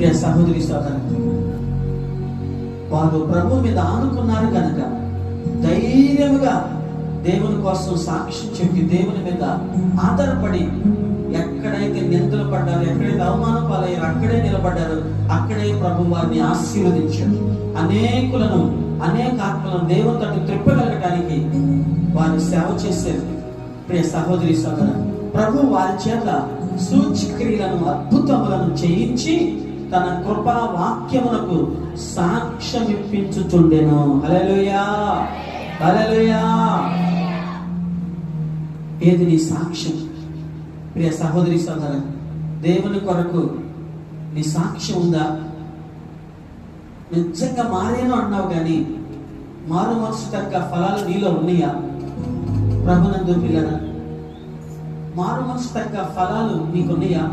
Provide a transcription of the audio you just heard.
ప్రియ సహోదరి సోదరు, వారు ప్రభు మీద ఆనుకున్నారు కనుక ధైర్యముగా దేవుని కోసం సాక్ష్యం చెప్పి దేవుని మీద ఆధారపడి ఎక్కడైతే నిందలు పడ్డారు, ఎక్కడైతే అవమానం పాలయ్యారు అక్కడే నిలబడ్డారు. అక్కడే ప్రభు వారిని ఆశీర్వదించారు. అనేక ఆత్మలను దేవుని తట్టు త్రిప్పగలగటానికి వారు సేవ చేశారు. ప్రియ సహోదరి సోదరు, ప్రభు వారి చేత సూచక్రియలను అద్భుతములను చేయించి తన కృపా వాక్యమునకు సాక్ష్యం ఇప్పించుచుండెను. హల్లెలూయా, హల్లెలూయా. ఏది నీ సాక్ష్యం? ప్రియ సహోదరి సోదరు, దేవుని కొరకు నీ సాక్ష్యం ఉందా? నిజంగా మారేను అన్నావు కానీ మారు మనసు తగ్గ ఫలాలు నీలో ఉన్నాయా? ప్రభునందు పిల్లరా, మారు మనసు తగ్గ ఫలాలు నీకున్నాయా?